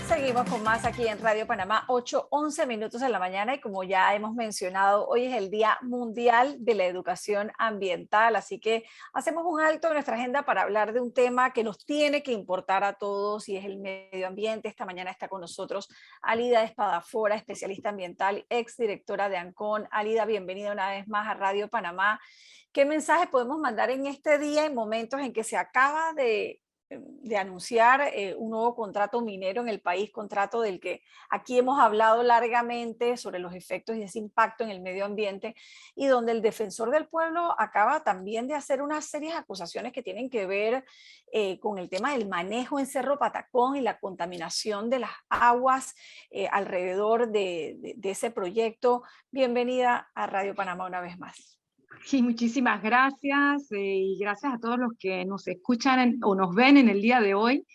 Seguimos con más aquí en Radio Panamá, 8:11 de la mañana y como ya hemos mencionado, hoy es el Día Mundial de la Educación Ambiental, así que hacemos un alto en nuestra agenda para hablar de un tema que nos tiene que importar a todos y es el medio ambiente. Esta mañana está con nosotros Alida Espadafora, especialista ambiental, exdirectora de ANCON. Alida, bienvenida una vez más a Radio Panamá. ¿Qué mensaje podemos mandar en este día, en momentos en que se acaba de anunciar un nuevo contrato minero en el país, contrato del que aquí hemos hablado largamente sobre los efectos y ese impacto en el medio ambiente, y donde el defensor del pueblo acaba también de hacer unas serias acusaciones que tienen que ver con el tema del manejo en Cerro Patacón y la contaminación de las aguas alrededor de ese proyecto? Bienvenida a Radio Panamá una vez más. Sí, muchísimas gracias y gracias a todos los que nos escuchan o nos ven en el día de hoy.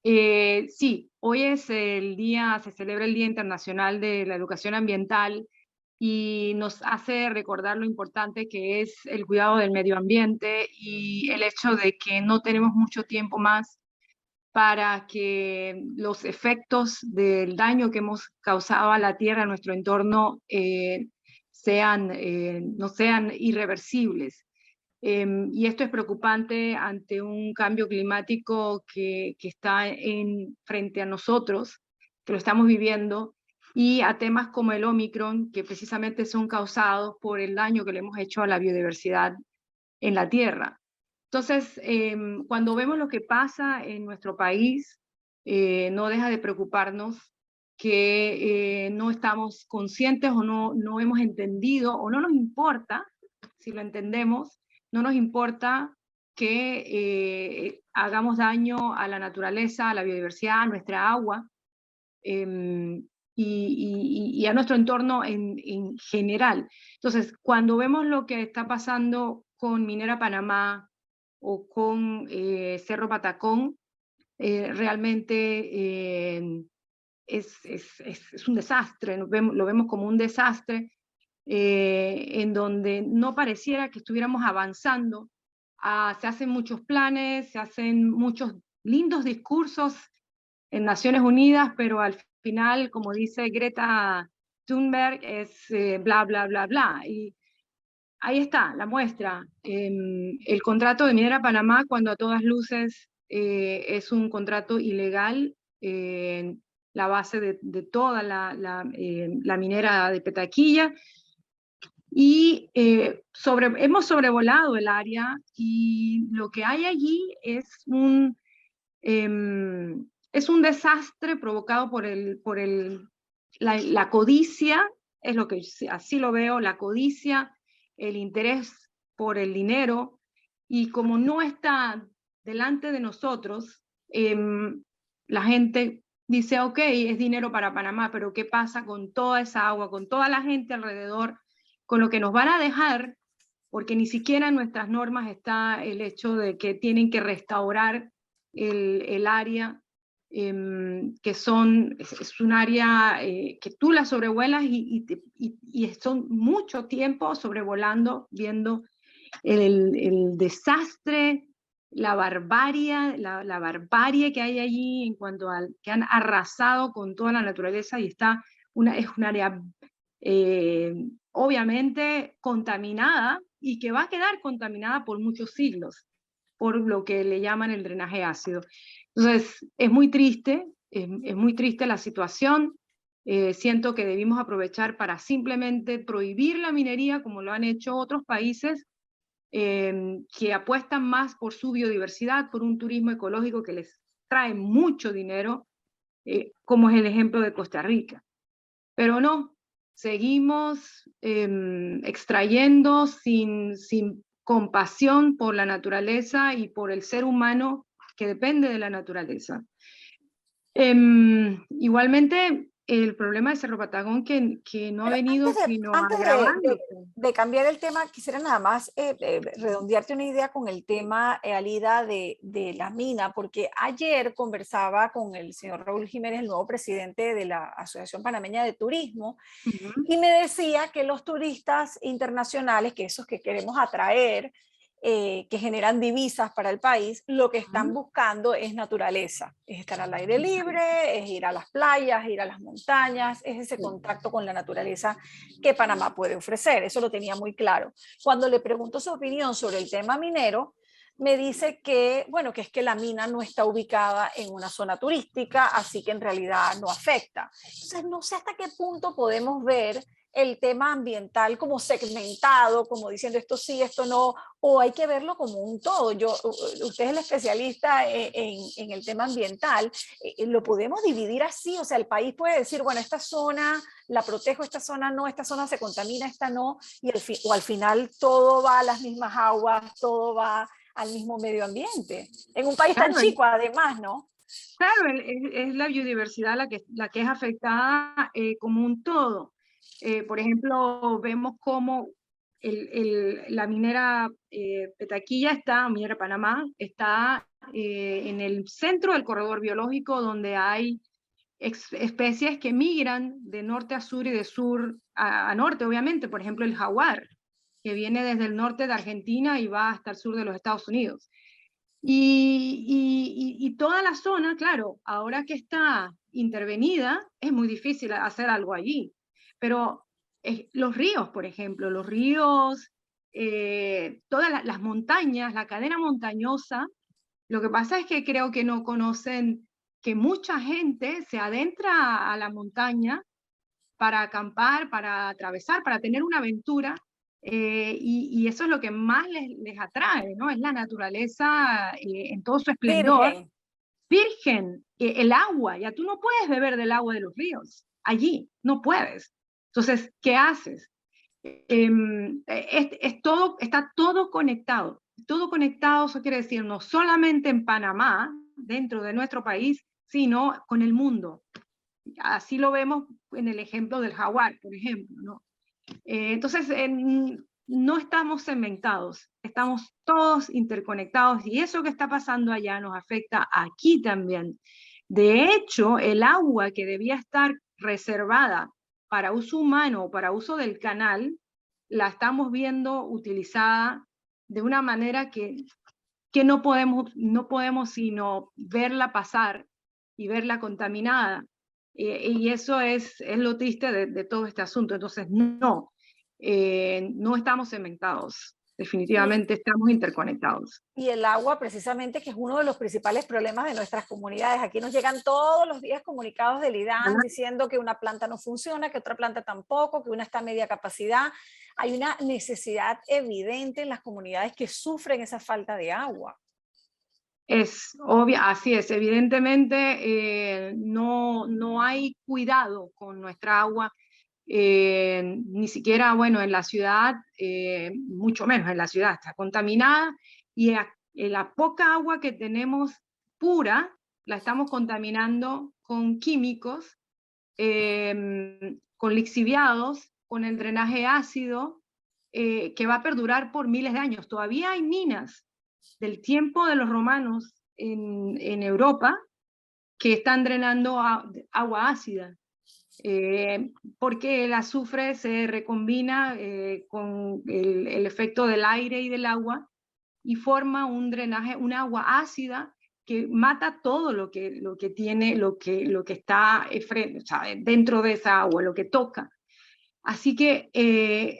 Sí, hoy es el día, se celebra el Día Internacional de la Educación Ambiental y nos hace recordar lo importante que es el cuidado del medio ambiente y el hecho de que no tenemos mucho tiempo más para que los efectos del daño que hemos causado a la tierra, a nuestro entorno, no sean irreversibles. Y esto es preocupante ante un cambio climático que está frente a nosotros, que lo estamos viviendo, y a temas como el Ómicron, que precisamente son causados por el daño que le hemos hecho a la biodiversidad en la tierra. Entonces, cuando vemos lo que pasa en nuestro país, no deja de preocuparnos que no estamos conscientes o no hemos entendido o no nos importa, si lo entendemos, no nos importa que hagamos daño a la naturaleza, a la biodiversidad, a nuestra agua y a nuestro entorno en general. Entonces, cuando vemos lo que está pasando con Minera Panamá o con Cerro Patacón, realmente es un desastre, lo vemos como un desastre en donde no pareciera que estuviéramos avanzando. Se hacen muchos planes, se hacen muchos lindos discursos en Naciones Unidas, pero al final, como dice Greta Thunberg, es bla, bla, bla, bla. Y ahí está la muestra. El contrato de Minera Panamá, cuando a todas luces es un contrato ilegal, la base de toda la minera de Petaquilla, y hemos sobrevolado el área y lo que hay allí es un desastre provocado por la codicia, es lo que así lo veo, la codicia, el interés por el dinero, y como no está delante de nosotros, la gente dice, ok, es dinero para Panamá, pero ¿qué pasa con toda esa agua, con toda la gente alrededor, con lo que nos van a dejar? Porque ni siquiera en nuestras normas está el hecho de que tienen que restaurar el área, que es un área que tú la sobrevuelas y son mucho tiempo sobrevolando, viendo el desastre, la barbarie que hay allí en cuanto a que han arrasado con toda la naturaleza, y es un área obviamente contaminada y que va a quedar contaminada por muchos siglos, por lo que le llaman el drenaje ácido. Entonces, es muy triste la situación. Siento que debimos aprovechar para simplemente prohibir la minería, como lo han hecho otros países que apuestan más por su biodiversidad, por un turismo ecológico que les trae mucho dinero, como es el ejemplo de Costa Rica. Pero no, seguimos extrayendo sin compasión por la naturaleza y por el ser humano que depende de la naturaleza. Igualmente, el problema de Cerro Patagón que no ha Pero venido sino antes agravándose. de cambiar el tema, quisiera nada más redondearte una idea con el tema, Alida, de la mina, porque ayer conversaba con el señor Raúl Jiménez, el nuevo presidente de la Asociación Panameña de Turismo, Uh-huh. y me decía que los turistas internacionales, que esos que queremos atraer, que generan divisas para el país, lo que están buscando es naturaleza, es estar al aire libre, es ir a las playas, ir a las montañas, es ese contacto con la naturaleza que Panamá puede ofrecer. Eso lo tenía muy claro. Cuando le pregunto su opinión sobre el tema minero, me dice que, bueno, que es que la mina no está ubicada en una zona turística, así que en realidad no afecta. Entonces, no sé hasta qué punto podemos ver el tema ambiental como segmentado, como diciendo esto sí, esto no, o hay que verlo como un todo. Usted es el especialista en el tema ambiental, lo podemos dividir así, o sea, el país puede decir, bueno, esta zona la protejo, esta zona no, esta zona se contamina, esta no, o al final todo va a las mismas aguas, todo va al mismo medio ambiente. En un país tan Claro, chico, además, ¿no? claro, es la biodiversidad la que es afectada como un todo. Por ejemplo, vemos cómo la minera Petaquilla está, minera Panamá, está en el centro del corredor biológico donde hay especies que migran de norte a sur y de sur a norte, obviamente. Por ejemplo, el jaguar, que viene desde el norte de Argentina y va hasta el sur de los Estados Unidos. Y toda la zona, claro, ahora que está intervenida, es muy difícil hacer algo allí. Pero los ríos, por ejemplo, los ríos, todas las montañas, la cadena montañosa, lo que pasa es que creo que no conocen que mucha gente se adentra a la montaña para acampar, para atravesar, para tener una aventura, y eso es lo que más les atrae, ¿no? Es la naturaleza en todo su esplendor, Virgen. virgen, el agua, ya tú no puedes beber del agua de los ríos, allí, no puedes. Entonces, ¿qué haces? Todo, está todo conectado, eso quiere decir no solamente en Panamá, dentro de nuestro país, sino con el mundo. Así lo vemos en el ejemplo del jaguar, por ejemplo, ¿no? Entonces, no estamos segmentados, estamos todos interconectados y eso que está pasando allá nos afecta aquí también. De hecho, el agua que debía estar reservada para uso humano o para uso del canal, la estamos viendo utilizada de una manera que no podemos sino verla pasar y verla contaminada. Y eso es lo triste de todo este asunto. Entonces, no estamos segmentados, Y, definitivamente estamos interconectados. y el agua, precisamente, que es uno de los principales problemas de nuestras comunidades. Aquí nos llegan todos los días comunicados del IDAN ¿Verdad? diciendo que una planta no funciona, que otra planta tampoco, que una está a media capacidad. Hay una necesidad evidente en las comunidades que sufren esa falta de agua. Es obvio, así es, evidentemente no hay cuidado con nuestra agua, ni siquiera, bueno, en la ciudad, mucho menos en la ciudad, está contaminada y la poca agua que tenemos pura la estamos contaminando con químicos, con lixiviados, con el drenaje ácido, que va a perdurar por miles de años. Todavía hay minas del tiempo de los romanos en Europa que están drenando agua ácida, porque el azufre se recombina con el efecto del aire y del agua y forma un drenaje, un agua ácida que mata todo lo que tiene, lo que está o sea, dentro de esa agua, lo que toca. Así que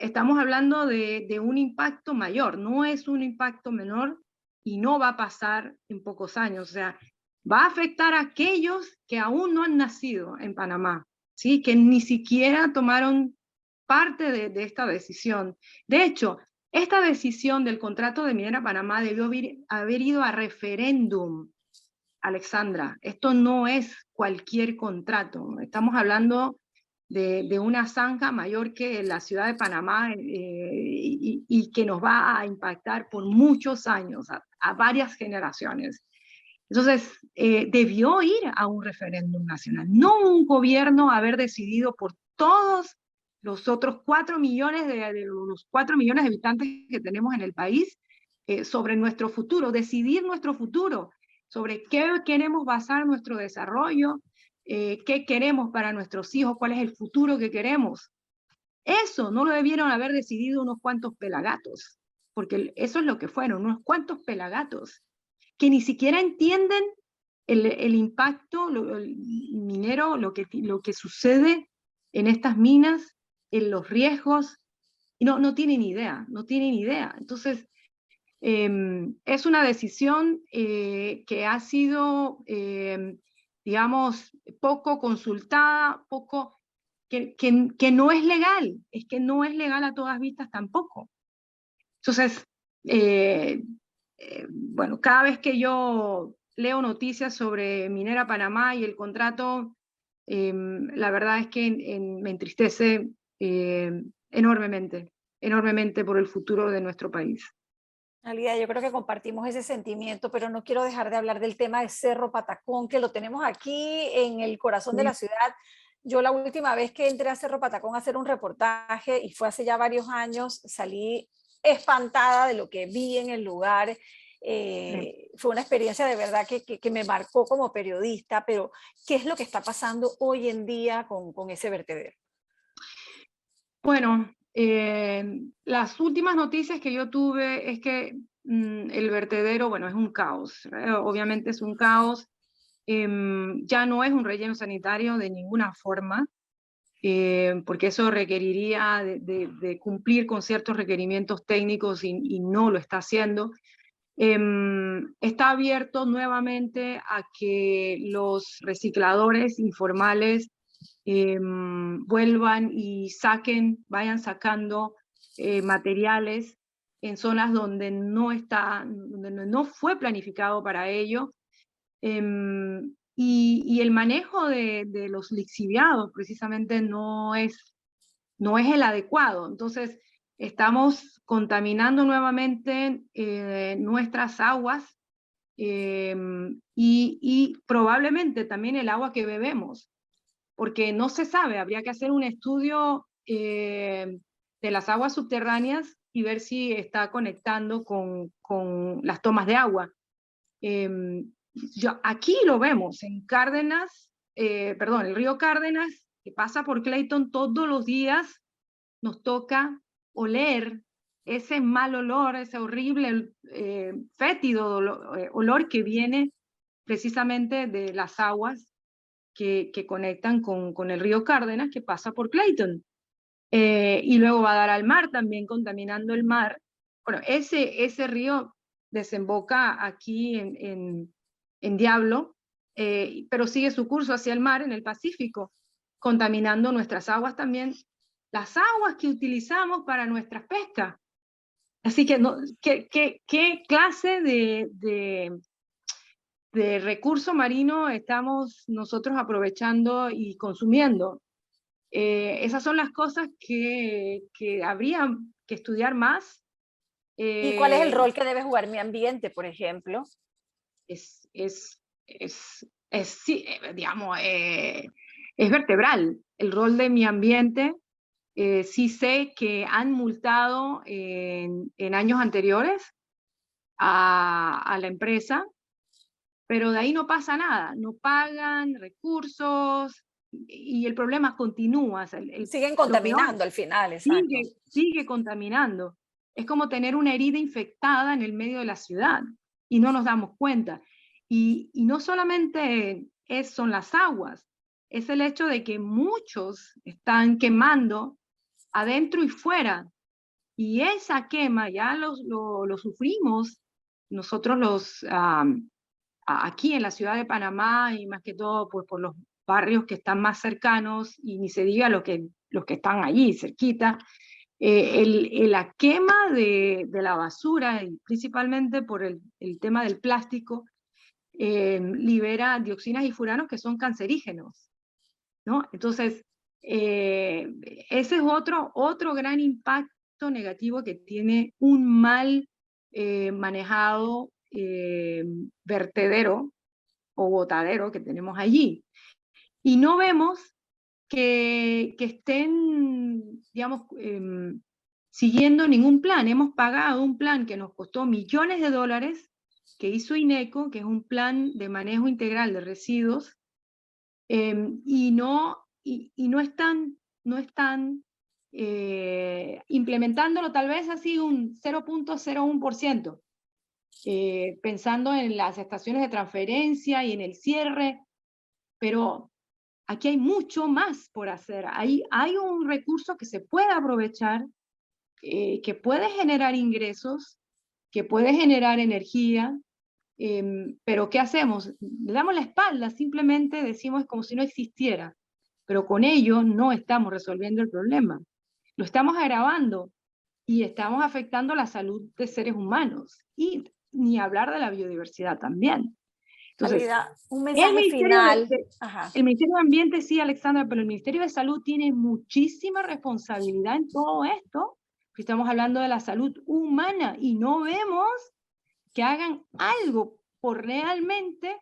estamos hablando de un impacto mayor, no es un impacto menor y no va a pasar en pocos años. O sea, va a afectar a aquellos que aún no han nacido en Panamá, ¿sí? Que ni siquiera tomaron parte de esta decisión. De hecho, esta decisión del contrato de Minera Panamá debió haber ido a referéndum, Alexandra. Esto no es cualquier contrato. Estamos hablando de una zanja mayor que la ciudad de Panamá y que nos va a impactar por muchos años, a varias generaciones. Entonces, debió ir a un referéndum nacional, no un gobierno haber decidido por todos los otros 4 millones de los 4 millones de habitantes que tenemos en el país sobre nuestro futuro, decidir nuestro futuro, sobre qué queremos basar nuestro desarrollo, qué queremos para nuestros hijos, cuál es el futuro que queremos. Eso no lo debieron haber decidido unos cuantos pelagatos. porque eso es lo que fueron, unos cuantos pelagatos, que ni siquiera entienden el impacto el minero, lo que sucede en estas minas, en los riesgos, y no tienen idea, no tienen idea. Entonces, es una decisión que ha sido, digamos, poco consultada, que no es legal, es que no es legal a todas vistas tampoco. Entonces, bueno, cada vez que yo leo noticias sobre Minera Panamá y el contrato, la verdad es que me entristece enormemente, enormemente por el futuro de nuestro país. Alida, yo creo que compartimos ese sentimiento, pero no quiero dejar de hablar del tema de Cerro Patacón, que lo tenemos aquí en el corazón de la ciudad. Yo la última vez que entré a Cerro Patacón a hacer un reportaje, y fue hace ya varios años, salí espantada de lo que vi en el lugar. Fue una experiencia de verdad que me marcó como periodista, pero ¿qué es lo que está pasando hoy en día con ese vertedero? Bueno, las últimas noticias que yo tuve es que el vertedero, bueno, es un caos, obviamente es un caos, ya no es un relleno sanitario de ninguna forma, porque eso requeriría de cumplir con ciertos requerimientos técnicos y no lo está haciendo. Está abierto nuevamente a que los recicladores informales vuelvan y vayan sacando materiales en zonas donde donde no fue planificado para ello. Y el manejo de los lixiviados precisamente no es el adecuado. Entonces, estamos contaminando nuevamente nuestras aguas y probablemente también el agua que bebemos, porque no se sabe, habría que hacer un estudio de las aguas subterráneas y ver si está conectando con las tomas de agua. Aquí lo vemos, en Cárdenas, perdón, el río Cárdenas, que pasa por Clayton todos los días, nos toca oler ese mal olor, ese horrible fétido olor que viene precisamente de las aguas que conectan con el río Cárdenas, que pasa por Clayton. Y luego va a dar al mar también, contaminando el mar. Bueno, ese río desemboca aquí en Diablo, pero sigue su curso hacia el mar en el Pacífico, contaminando nuestras aguas también, las aguas que utilizamos para nuestras pescas. Así que, no, ¿qué clase de recurso marino estamos nosotros aprovechando y consumiendo? Esas son las cosas que habría que estudiar más. ¿Y cuál es el Eh, rol que debe jugar mi ambiente, por ejemplo? es, es, sí, digamos, es vertebral. El rol de mi ambiente, sí sé que han multado en años anteriores a la empresa, pero de ahí no pasa nada, no pagan recursos y el problema continúa. O sea, Siguen lo peor contaminando al final, exacto. sigue contaminando. Es como tener una herida infectada en el medio de la ciudad y no nos damos cuenta. Y no solamente son las aguas, es el hecho de que muchos están quemando adentro y fuera. Y esa quema ya lo sufrimos nosotros aquí en la ciudad de Panamá y más que todo pues, por los barrios que están más cercanos y ni se diga los que están allí cerquita. La quema de la basura, y principalmente por el tema del plástico, libera dioxinas y furanos que son cancerígenos, ¿no? Entonces, ese es otro gran impacto negativo que tiene un mal manejado vertedero o botadero que tenemos allí. Y no vemos que estén, digamos, siguiendo ningún plan. Hemos pagado un plan que nos costó millones de dólares, que hizo INECO, que es un plan de manejo integral de residuos, y no están implementándolo tal vez así un 0,01%, pensando en las estaciones de transferencia y en el cierre, pero aquí hay mucho más por hacer. Hay un recurso que se puede aprovechar, que puede generar ingresos, que puede generar energía, pero ¿qué hacemos? Le damos la espalda, simplemente decimos como si no existiera, pero con ello no estamos resolviendo el problema, lo estamos agravando y estamos afectando la salud de seres humanos y ni hablar de la biodiversidad también. Entonces, Alida, un el mensaje Ministerio final. Ajá. el Ministerio de Ambiente sí, Alexandra, pero el Ministerio de Salud tiene muchísima responsabilidad en todo esto, porque estamos hablando de la salud humana y no vemos que hagan algo por realmente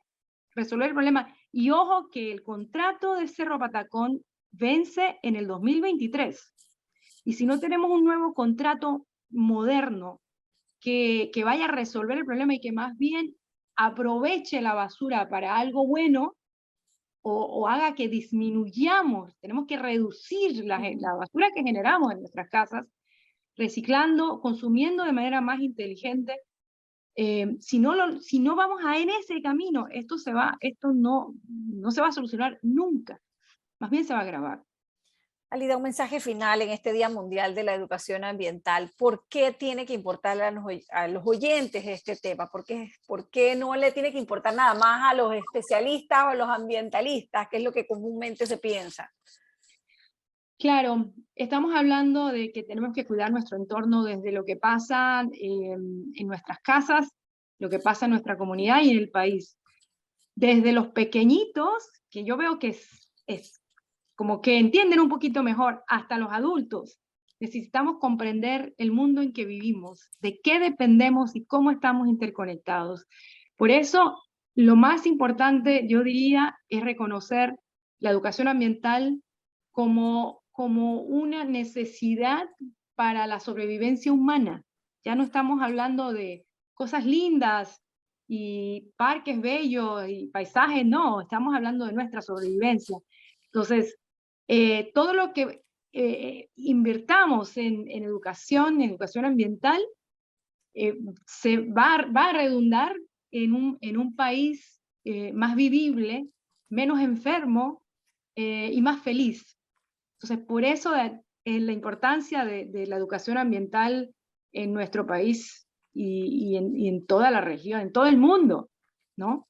resolver el problema. Y ojo que el contrato de Cerro Patacón vence en el 2023. Y si no tenemos un nuevo contrato moderno que vaya a resolver el problema y que más bien aproveche la basura para algo bueno, o haga que disminuyamos, tenemos que reducir la basura que generamos en nuestras casas, reciclando, consumiendo de manera más inteligente. Si no vamos en ese camino, esto no se va a solucionar nunca, más bien se va a agravar. Alida, un mensaje final en este Día Mundial de la Educación Ambiental. ¿Por qué tiene que importarle a los oyentes este tema? ¿Por qué no le tiene que importar nada más a los especialistas o a los ambientalistas, que es lo que comúnmente se piensa? Claro, estamos hablando de que tenemos que cuidar nuestro entorno desde lo que pasa en nuestras casas, lo que pasa en nuestra comunidad y en el país. Desde los pequeñitos, que yo veo que es como que entienden un poquito mejor, hasta los adultos. Necesitamos comprender el mundo en que vivimos, de qué dependemos y cómo estamos interconectados. Por eso, lo más importante, yo diría, es reconocer la educación ambiental como una necesidad para la sobrevivencia humana. Ya no estamos hablando de cosas lindas y parques bellos y paisajes, no, estamos hablando de nuestra sobrevivencia. Entonces, todo lo que invirtamos en educación ambiental, se va a redundar en un país más vivible, menos enfermo y más feliz. Entonces, por eso la importancia de la educación ambiental en nuestro país y en toda la región, en todo el mundo, ¿no?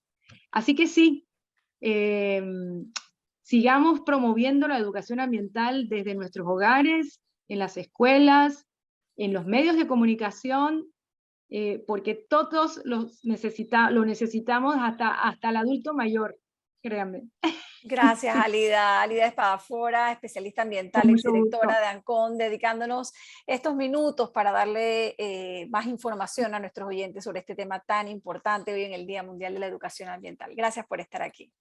Así que sí, eh, sigamos promoviendo la educación ambiental desde nuestros hogares, en las escuelas, en los medios de comunicación, porque todos lo necesitamos hasta el adulto mayor, créanme. Gracias, Alida. Alida Espadafora, especialista Con ambiental, mucho gusto. exdirectora de ANCON, dedicándonos estos minutos para darle más información a nuestros oyentes sobre este tema tan importante hoy en el Día Mundial de la Educación Ambiental. Gracias por estar aquí.